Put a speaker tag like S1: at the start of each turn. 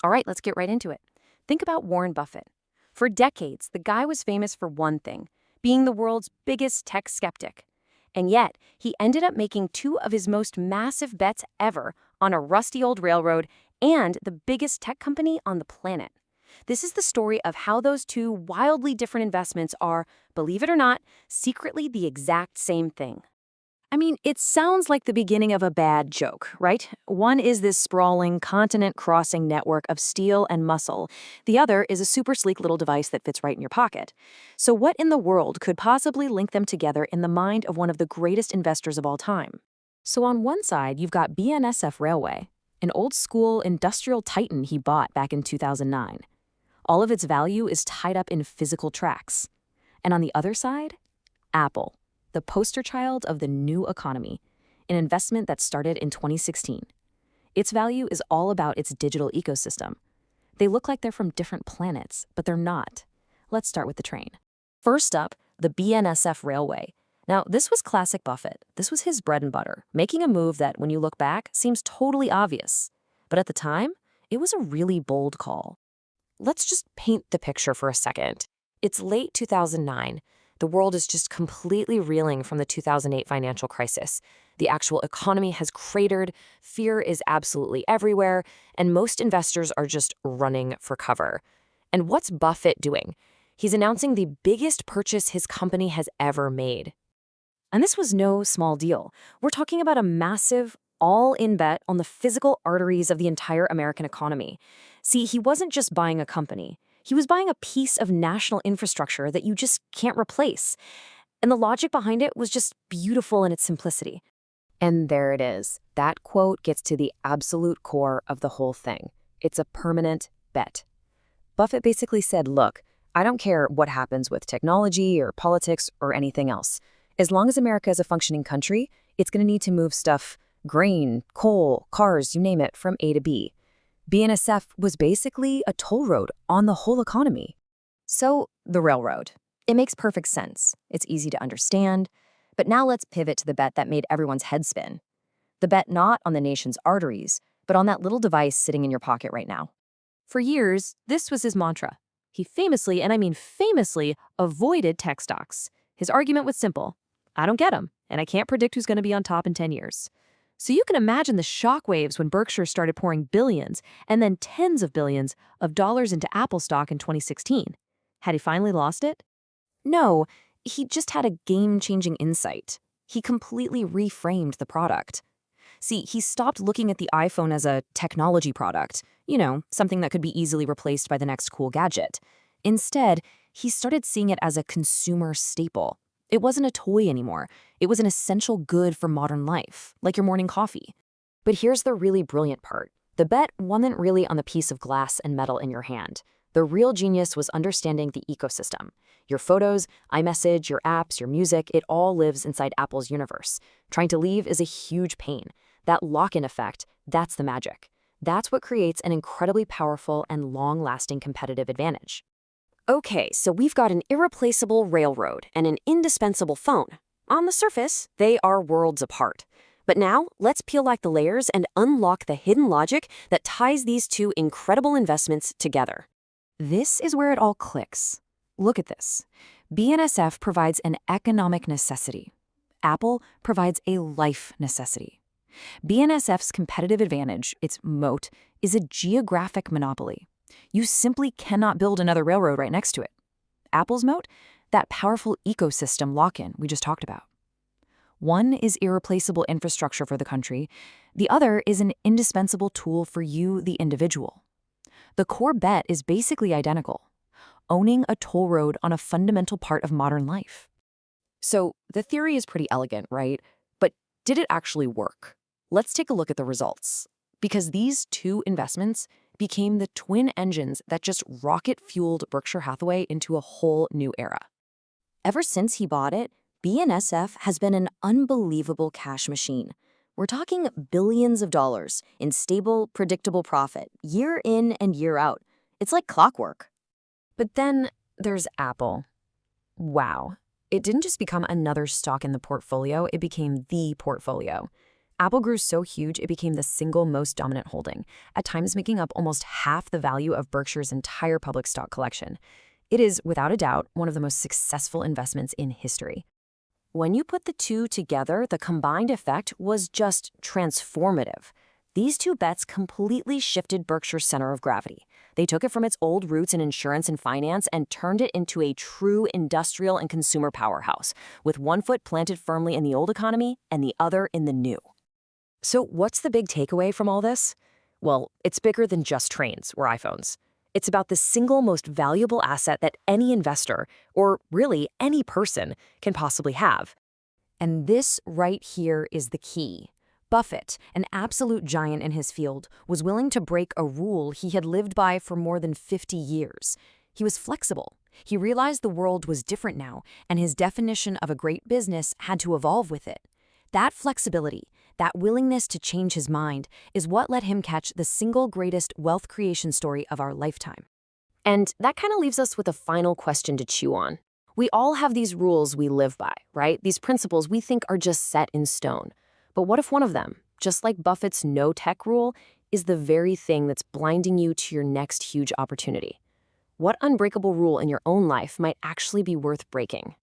S1: All right, let's get right into it. Think about Warren Buffett. For decades, the guy was famous for one thing, being the world's biggest tech skeptic. And yet, he ended up making two of his most massive bets ever on a rusty old railroad and the biggest tech company on the planet. This is the story of how those two wildly different investments are, believe it or not, secretly the exact same thing. I mean, it sounds like the beginning of a bad joke, right? One is this sprawling, continent-crossing network of steel and muscle. The other is a super sleek little device that fits right in your pocket. So what in the world could possibly link them together in the mind of one of the greatest investors of all time? So on one side, you've got BNSF Railway, an old-school industrial titan he bought back in 2009. All of its value is tied up in physical tracks. And on the other side, Apple, the poster child of the new economy, an investment that started in 2016. Its value is all about its digital ecosystem. They look like they're from different planets, but they're not. Let's start with the train. First up, the BNSF Railway. Now, this was classic Buffett. This was his bread and butter, making a move that, when you look back, seems totally obvious. But at the time, it was a really bold call. Let's just paint the picture for a second. It's late 2009. The world is just completely reeling from the 2008 financial crisis. The actual economy has cratered, fear is absolutely everywhere, and most investors are just running for cover. And what's Buffett doing? He's announcing the biggest purchase his company has ever made. And this was no small deal. We're talking about a massive, all-in bet on the physical arteries of the entire American economy. See, he wasn't just buying a company. He was buying a piece of national infrastructure that you just can't replace. And the logic behind it was just beautiful in its simplicity. And there it is. That quote gets to the absolute core of the whole thing. It's a permanent bet. Buffett basically said, look, I don't care what happens with technology or politics or anything else. As long as America is a functioning country, it's going to need to move stuff, grain, coal, cars, you name it, from A to B. BNSF was basically a toll road on the whole economy. So, the railroad. It makes perfect sense. It's easy to understand. But now let's pivot to the bet that made everyone's head spin. The bet not on the nation's arteries, but on that little device sitting in your pocket right now. For years, this was his mantra. He famously, and I mean famously, avoided tech stocks. His argument was simple. I don't get them, and I can't predict who's going to be on top in 10 years. So you can imagine the shockwaves when Berkshire started pouring billions and then tens of billions of dollars into Apple stock in 2016. Had he finally lost it? No, he just had a game-changing insight. He completely reframed the product. See, he stopped looking at the iPhone as a technology product, something that could be easily replaced by the next cool gadget. Instead, he started seeing it as a consumer staple. It wasn't a toy anymore. It was an essential good for modern life, like your morning coffee. But here's the really brilliant part. The bet wasn't really on the piece of glass and metal in your hand. The real genius was understanding the ecosystem. Your photos, iMessage, your apps, your music, it all lives inside Apple's universe. Trying to leave is a huge pain. That lock-in effect, that's the magic. That's what creates an incredibly powerful and long-lasting competitive advantage. Okay, so we've got an irreplaceable railroad and an indispensable phone. On the surface, they are worlds apart. But now, let's peel back the layers and unlock the hidden logic that ties these two incredible investments together. This is where it all clicks. Look at this. BNSF provides an economic necessity. Apple provides a life necessity. BNSF's competitive advantage, its moat, is a geographic monopoly. You simply cannot build another railroad right next to it. Apple's moat? That powerful ecosystem lock-in we just talked about. One is irreplaceable infrastructure for the country. The other is an indispensable tool for you, the individual. The core bet is basically identical. Owning a toll road on a fundamental part of modern life. So the theory is pretty elegant, right? But did it actually work? Let's take a look at the results. Because these two investments became the twin engines that just rocket-fueled Berkshire Hathaway into a whole new era. Ever since he bought it, BNSF has been an unbelievable cash machine. We're talking billions of dollars in stable, predictable profit, year in and year out. It's like clockwork. But then there's Apple. Wow. It didn't just become another stock in the portfolio, it became the portfolio. Apple grew so huge it became the single most dominant holding, at times making up almost half the value of Berkshire's entire public stock collection. It is, without a doubt, one of the most successful investments in history. When you put the two together, the combined effect was just transformative. These two bets completely shifted Berkshire's center of gravity. They took it from its old roots in insurance and finance and turned it into a true industrial and consumer powerhouse, with one foot planted firmly in the old economy and the other in the new. So what's the big takeaway from all this? Well, it's bigger than just trains or iPhones. It's about the single most valuable asset that any investor, or really any person, can possibly have. And this right here is the key. Buffett, an absolute giant in his field, was willing to break a rule he had lived by for more than 50 years. He was flexible. He realized the world was different now, and his definition of a great business had to evolve with it. That flexibility, that willingness to change his mind, is what let him catch the single greatest wealth creation story of our lifetime. And that kind of leaves us with a final question to chew on. We all have these rules we live by, right? These principles we think are just set in stone. But what if one of them, just like Buffett's no-tech rule, is the very thing that's blinding you to your next huge opportunity? What unbreakable rule in your own life might actually be worth breaking?